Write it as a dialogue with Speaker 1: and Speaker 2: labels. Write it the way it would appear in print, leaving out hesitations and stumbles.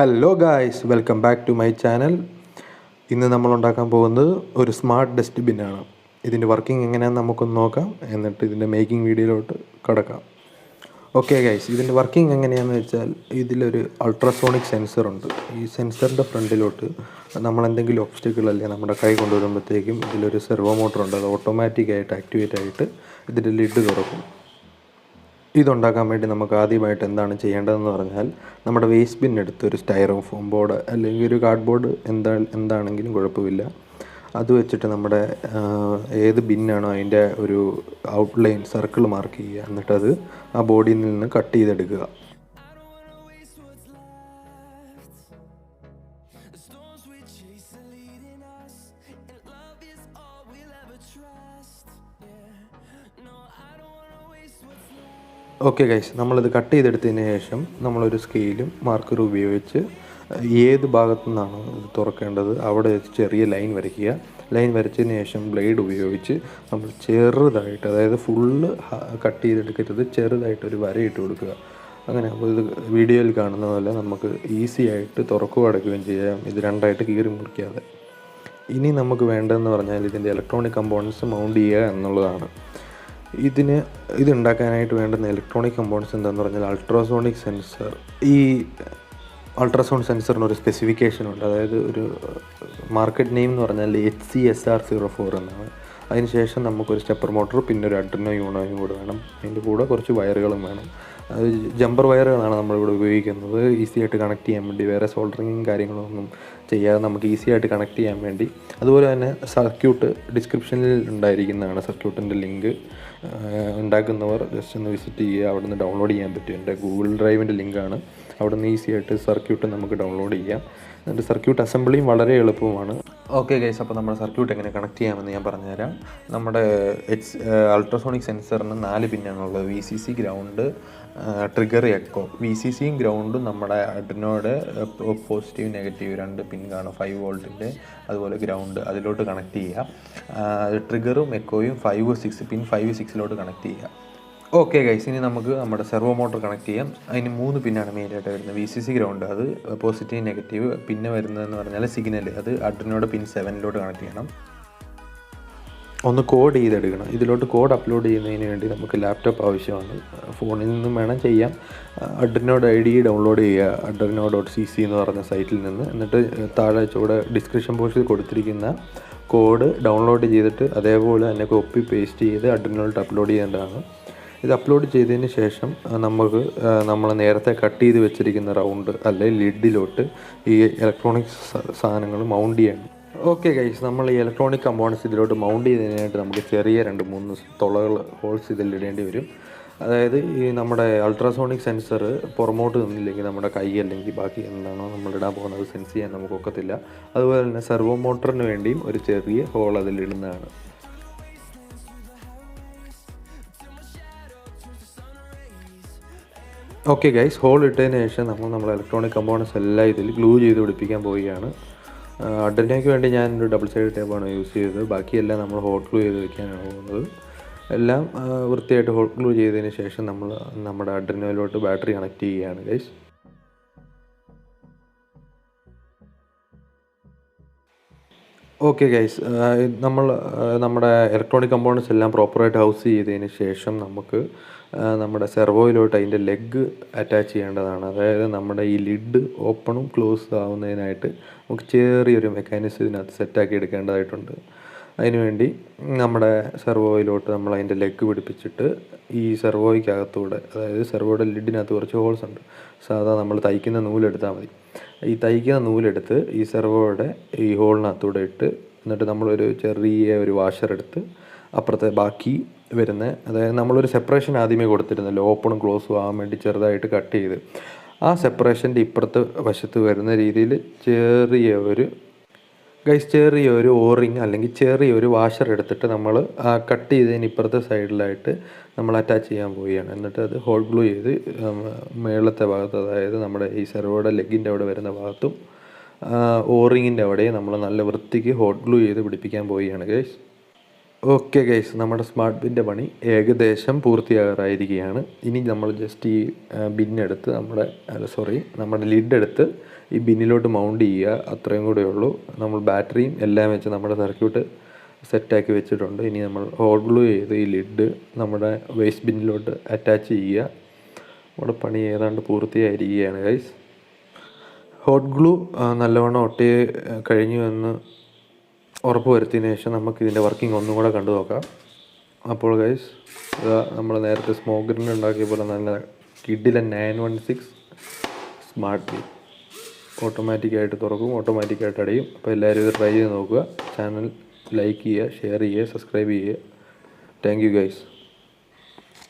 Speaker 1: Hello guys, welcome back to my channel. ഇന്ന് നമ്മൾ ഉണ്ടാക്കാൻ പോകുന്നത് ഒരു സ്മാർട്ട് ഡസ്റ്റ്ബിന്നാണ്. ഇതിൻ്റെ വർക്കിംഗ് എങ്ങനെയാണെന്ന് നമുക്കൊന്ന് നോക്കാം, എന്നിട്ട് ഇതിൻ്റെ മേക്കിംഗ് വീഡിയോയിലോട്ട് കിടക്കാം. ഓക്കെ ഗൈസ്, ഇതിൻ്റെ വർക്കിംഗ് എങ്ങനെയാണെന്ന് വെച്ചാൽ ഇതിലൊരു അൾട്രാസോണിക് സെൻസറുണ്ട്. ഈ സെൻസറിൻ്റെ ഫ്രണ്ടിലോട്ട് നമ്മൾ എന്തെങ്കിലും ഒബ്സ്റ്റക്കിൾ അല്ലെങ്കിൽ നമ്മുടെ കൈ കൊണ്ടുവരുമ്പോഴത്തേക്കും ഇതിലൊരു സെർവോ മോട്ടറുണ്ട്. അത് ഓട്ടോമാറ്റിക്കായിട്ട് ആക്ടിവേറ്റ് ആയിട്ട് ഇതിൻ്റെ ലിഡ് തുറക്കും. ഇതുണ്ടാക്കാൻ വേണ്ടി നമുക്ക് ആദ്യമായിട്ട് എന്താണ് ചെയ്യേണ്ടതെന്ന് പറഞ്ഞാൽ, നമ്മുടെ വേസ്റ്റ് ബിൻ എടുത്ത് ഒരു സ്റ്റൈറോഫോം ബോർഡ് അല്ലെങ്കിൽ ഒരു കാർഡ് ബോർഡ് എന്താണെങ്കിലും കുഴപ്പമില്ല, അത് വെച്ചിട്ട് നമ്മുടെ ഏത് ബിന്നാണോ അതിൻ്റെ ഒരു ഔട്ട്ലൈൻ സർക്കിൾ മാർക്ക് ചെയ്യുക. എന്നിട്ടത് ആ ബോർഡിൽ നിന്ന് കട്ട് ചെയ്തെടുക്കുക. ഓക്കെ ഗൈസ്, നമ്മളിത് കട്ട് ചെയ്തെടുത്തതിന് ശേഷം നമ്മളൊരു സ്കെയിലും മാർക്കറും ഉപയോഗിച്ച് ഏത് ഭാഗത്തു നിന്നാണോ ഇത് തുറക്കേണ്ടത് അവിടെ ചെറിയ ലൈൻ വരയ്ക്കുക. ലൈൻ വരച്ചതിന് ശേഷം ബ്ലേഡ് ഉപയോഗിച്ച് നമ്മൾ ചെറുതായിട്ട്, അതായത് ഫുള്ള് കട്ട് ചെയ്തെടുക്കരുത്, ചെറുതായിട്ടൊരു വരയിട്ട് കൊടുക്കുക. അങ്ങനെ അപ്പോൾ ഇത് വീഡിയോയിൽ കാണുന്ന പോലെ നമുക്ക് ഈസി ആയിട്ട് തുറക്കുകയും അടയ്ക്കുകയും ചെയ്യാം, ഇത് രണ്ടായിട്ട് കീറി മുറിക്കാതെ. ഇനി നമുക്ക് വേണ്ടതെന്ന് പറഞ്ഞാൽ ഇതിൻ്റെ ഇലക്ട്രോണിക് കമ്പോണൻസ് മൗണ്ട് ചെയ്യുക എന്നുള്ളതാണ്. ഇതുണ്ടാക്കാനായിട്ട് വേണ്ടുന്ന ഇലക്ട്രോണിക് കമ്പോണൻസ് എന്താണെന്ന് പറഞ്ഞാൽ അൾട്രാസോണിക് സെൻസർ. ഈ അൾട്രാസൗണ്ട് സെൻസറിന് ഒരു സ്പെസിഫിക്കേഷൻ ഉണ്ട്, അതായത് ഒരു മാർക്കറ്റ് നെയിം എന്ന് പറഞ്ഞാൽ HCSR04 എന്നാണ്. അതിനുശേഷം നമുക്കൊരു സ്റ്റെപ്പർ മോട്ടർ, പിന്നെ ഒരു അഡ്രിനോ യൂണോയും കൂടെ വേണം. അതിൻ്റെ കൂടെ കുറച്ച് വയറുകളും വേണം. അത് ജമ്പർ വയറുകളാണ് നമ്മളിവിടെ ഉപയോഗിക്കുന്നത്, ഈസി ആയിട്ട് കണക്ട് ചെയ്യാൻ വേണ്ടി. വേറെ സോൾഡറിങ്ങും കാര്യങ്ങളൊന്നും ചെയ്യാതെ നമുക്ക് ഈസി ആയിട്ട് കണക്ട് ചെയ്യാൻ വേണ്ടി. അതുപോലെ തന്നെ സർക്യൂട്ട് ഡിസ്ക്രിപ്ഷനിൽ ഉണ്ടായിരിക്കുന്നതാണ്. സർക്യൂട്ടിൻ്റെ ലിങ്ക് ഉണ്ടാക്കുന്നവർ ജസ്റ്റ് ഒന്ന് വിസിറ്റ് ചെയ്യുക, അവിടെ നിന്ന് ഡൗൺലോഡ് ചെയ്യാൻ പറ്റും. എൻ്റെ ഗൂഗിൾ ഡ്രൈവിൻ്റെ ലിങ്കാണ്. അവിടെ നിന്ന് ഈസി ആയിട്ട് സർക്യൂട്ട് നമുക്ക് ഡൗൺലോഡ് ചെയ്യാം. എന്നിട്ട് സർക്യൂട്ട് അസംബ്ലിയും വളരെ എളുപ്പമാണ്. ഓക്കെ ഗൈസ്, അപ്പോൾ നമ്മുടെ സർക്യൂട്ട് എങ്ങനെ കണക്ട് ചെയ്യാമെന്ന് ഞാൻ പറഞ്ഞുതരാം. നമ്മുടെ അൾട്രാസോണിക് സെൻസറിന് 4 പിന്നാണുള്ളത്: VCC, ഗ്രൗണ്ട്, ട്രിഗർ, എക്കോ. VCCയും ഗ്രൗണ്ടും നമ്മുടെ അഡ്രിനോയുടെ പോസിറ്റീവ് നെഗറ്റീവ് 2 പിൻ കാണും, 5 വോൾട്ടിൻ്റെ. അതുപോലെ ഗ്രൗണ്ട് അതിലോട്ട് കണക്ട് ചെയ്യുക. ട്രിഗറും എക്കോയും 5, 6 പിൻ 5, 6 കണക്ട് ചെയ്യുക. ഓക്കെ ഗൈസ്, ഇനി നമുക്ക് നമ്മുടെ സെർവോ മോട്ടർ കണക്ട് ചെയ്യാം. അതിന് 3 പിന്നാണ് മെയിനായിട്ട് വരുന്നത്. VCC ഗ്രൗണ്ട്, അത് പോസിറ്റീവ് നെഗറ്റീവ്. പിന്നെ വരുന്നതെന്ന് പറഞ്ഞാൽ സിഗ്നൽ, അത് അഡ്രിനോയുടെ പിൻ 7 കണക്ട് ചെയ്യണം. ഒന്ന് കോഡ് ചെയ്തെടുക്കണം. ഇതിലോട്ട് കോഡ് അപ്ലോഡ് ചെയ്യുന്നതിന് വേണ്ടി നമുക്ക് ലാപ്ടോപ്പ് ആവശ്യമാണ്. ഫോണിൽ നിന്നും വേണം ചെയ്യാം. അഡ്രിനോയുടെ ID ഡൗൺലോഡ് ചെയ്യുക, arduino.cc എന്ന് പറഞ്ഞ സൈറ്റിൽ നിന്ന്. എന്നിട്ട് താഴെ ചൂടെ ഡിസ്ക്രിപ്ഷൻ ബോക്സിൽ കൊടുത്തിരിക്കുന്ന കോഡ് ഡൗൺലോഡ് ചെയ്തിട്ട് അതേപോലെ തന്നെ കോപ്പി പേസ്റ്റ് ചെയ്ത് അഡ്രിനോയിലോട്ട് അപ്ലോഡ് ചെയ്യേണ്ടതാണ്. ഇത് അപ്ലോഡ് ചെയ്തതിന് ശേഷം നമ്മൾ നേരത്തെ കട്ട് ചെയ്ത് വെച്ചിരിക്കുന്ന റൗണ്ട് അല്ലെങ്കിൽ ലിഡിലോട്ട് ഈ ഇലക്ട്രോണിക് സാധനങ്ങൾ മൗണ്ട് ചെയ്യണം. ഓക്കെ ഗൈസ്, നമ്മൾ ഈ ഇലക്ട്രോണിക് കമ്പോണൻസ് ഇതിലോട്ട് മൗണ്ട് ചെയ്തതിനായിട്ട് നമുക്ക് ചെറിയ 2-3 തുളകൾ, ഹോൾസ് ഇതിൽ ഇടേണ്ടി വരും. അതായത് ഈ നമ്മുടെ അൾട്രാസോണിക് സെൻസർ പുറമോട്ട് നിന്നില്ലെങ്കിൽ നമ്മുടെ കൈ അല്ലെങ്കിൽ ബാക്കി എന്താണോ നമ്മളിടാൻ പോകുന്നത് സെൻസ് ചെയ്യാൻ നമുക്ക് ഒക്കത്തില്ല. അതുപോലെ തന്നെ സെർവോ മോട്ടറിന് വേണ്ടിയും ഒരു ചെറിയ ഹോൾ അതിലിടുന്നതാണ്. ഓക്കെ ഗൈസ്, ഹോൾ ഇട്ടതിന് ശേഷം നമ്മുടെ ഇലക്ട്രോണിക് കമ്പോണൻസ് എല്ലാം ഇതിൽ ഗ്ലൂ ചെയ്ത് പിടിപ്പിക്കാൻ പോവുകയാണ്. അഡ്രിനോയ്ക്ക് വേണ്ടി ഞാനൊരു ഡബിൾ സൈഡ് ടേപ്പാണ് യൂസ് ചെയ്തത്. ബാക്കിയെല്ലാം നമ്മൾ ഹോട്ട് ഗ്ലൂ ചെയ്ത് വെക്കാനാണ് പോകുന്നത്. എല്ലാം വൃത്തിയായിട്ട് ഹോട്ട് ഗ്ലൂ ചെയ്തതിന് ശേഷം നമ്മൾ നമ്മുടെ അഡ്രിനോയിലോട്ട് ബാറ്ററി കണക്ട് ചെയ്യുകയാണ് ഗൈസ്. ഓക്കെ ഗൈസ്, നമ്മുടെ ഇലക്ട്രോണിക് കമ്പോണൻസ് എല്ലാം പ്രോപ്പറായിട്ട് ഹൗസ് ചെയ്തതിന് ശേഷം നമുക്ക് നമ്മുടെ സെർവോയിലോട്ട് അതിൻ്റെ ലെഗ് അറ്റാച്ച് ചെയ്യേണ്ടതാണ്. അതായത് നമ്മുടെ ഈ ലിഡ് ഓപ്പണും ക്ലോസ് ആവുന്നതിനായിട്ട് നമുക്ക് ചെറിയൊരു മെക്കാനിസം ഇതിനകത്ത് സെറ്റാക്കി എടുക്കേണ്ടതായിട്ടുണ്ട്. അതിനുവേണ്ടി നമ്മുടെ സെർവോയിലോട്ട് നമ്മൾ അതിൻ്റെ ലെഗ് പിടിപ്പിച്ചിട്ട് ഈ സെർവോയ്ക്കകത്തൂടെ, അതായത് സെർവോയുടെ ലിഡിനകത്ത് കുറച്ച് ഹോൾസ് ഉണ്ട്. സാധാ നമ്മൾ തയ്ക്കുന്ന നൂലെടുത്താൽ മതി. ഈ തയ്ക്കുന്ന നൂലെടുത്ത് ഈ സെർവോയുടെ ഈ ഹോളിനകത്തൂടെ ഇട്ട്, എന്നിട്ട് നമ്മളൊരു ചെറിയ ഒരു വാഷർ എടുത്ത് അപ്പുറത്തെ ബാക്കി വരുന്ന, അതായത് നമ്മളൊരു സെപ്പറേഷൻ ആദ്യമേ കൊടുത്തിരുന്നല്ലോ, ഓപ്പണും ക്ലോസും ആകാൻ വേണ്ടി ചെറുതായിട്ട് കട്ട് ചെയ്ത്, ആ സെപ്പറേഷൻ്റെ ഇപ്പുറത്തെ വശത്ത് വരുന്ന രീതിയിൽ ചെറിയൊരു ഓറിങ് അല്ലെങ്കിൽ ചെറിയൊരു വാഷർ എടുത്തിട്ട് നമ്മൾ ആ കട്ട് ചെയ്തതിന് ഇപ്പുറത്തെ സൈഡിലായിട്ട് നമ്മൾ അറ്റാച്ച് ചെയ്യാൻ പോവുകയാണ്. എന്നിട്ട് അത് ഹോട്ട് ഗ്ലൂ ചെയ്ത് മേളത്തെ ഭാഗത്ത്, അതായത് നമ്മുടെ ഈ സെർവോയുടെ ലെഗിൻ്റെ അവിടെ വരുന്ന ഭാഗത്തും ഓറിങ്ങിൻ്റെ അവിടെയും നമ്മൾ നല്ല വൃത്തിക്ക് ഹോട്ട് ഗ്ലൂ ചെയ്ത് പിടിപ്പിക്കാൻ പോവുകയാണ് ഗൈസ്. ഓക്കെ ഗൈസ്, നമ്മുടെ സ്മാർട്ട് ബിൻ്റെ പണി ഏകദേശം പൂർത്തിയാകാറായിരിക്കുകയാണ്. ഇനി നമ്മൾ ജസ്റ്റ് ഈ ബിന്നെടുത്ത് നമ്മുടെ ലിഡ് എടുത്ത് ഈ ബിന്നിലോട്ട് മൗണ്ട് ചെയ്യുക, അത്രയും കൂടെ ഉള്ളൂ. നമ്മൾ ബാറ്ററിയും എല്ലാം വെച്ച് നമ്മുടെ സർക്യൂട്ട് സെറ്റാക്കി വെച്ചിട്ടുണ്ട്. ഇനി നമ്മൾ ഹോട്ട് ഗ്ലൂ ചെയ്ത് ഈ ലിഡ് നമ്മുടെ വേസ്റ്റ് ബിന്നിലോട്ട് അറ്റാച്ച് ചെയ്യുക. നമ്മുടെ പണി ഏതാണ്ട് പൂർത്തിയായിരിക്കുകയാണ് ഗൈസ്. ഹോട്ട് ഗ്ലൂ നല്ലവണ്ണം ഒട്ടി കഴിഞ്ഞു എന്ന് ഉറപ്പ് വരുത്തിയതിന് ശേഷം നമുക്ക് ഇതിൻ്റെ വർക്കിംഗ് ഒന്നും കൂടെ കണ്ടു നോക്കാം. അപ്പോൾ ഗൈസ്, നമ്മൾ നേരത്തെ സ്മോക്ക് ഗ്രിൽ ഉണ്ടാക്കിയ പോലെ നല്ല കിഡിലെ 916 സ്മാർട്ട് ബി ഓട്ടോമാറ്റിക്കായിട്ട് തുറക്കും, ഓട്ടോമാറ്റിക്കായിട്ട് അടയും. അപ്പോൾ എല്ലാവരും ഇത് ട്രൈ ചെയ്ത് നോക്കുക. ചാനൽ ലൈക്ക് ചെയ്യുക, ഷെയർ ചെയ്യുക, സബ്സ്ക്രൈബ് ചെയ്യുക. Thank you guys.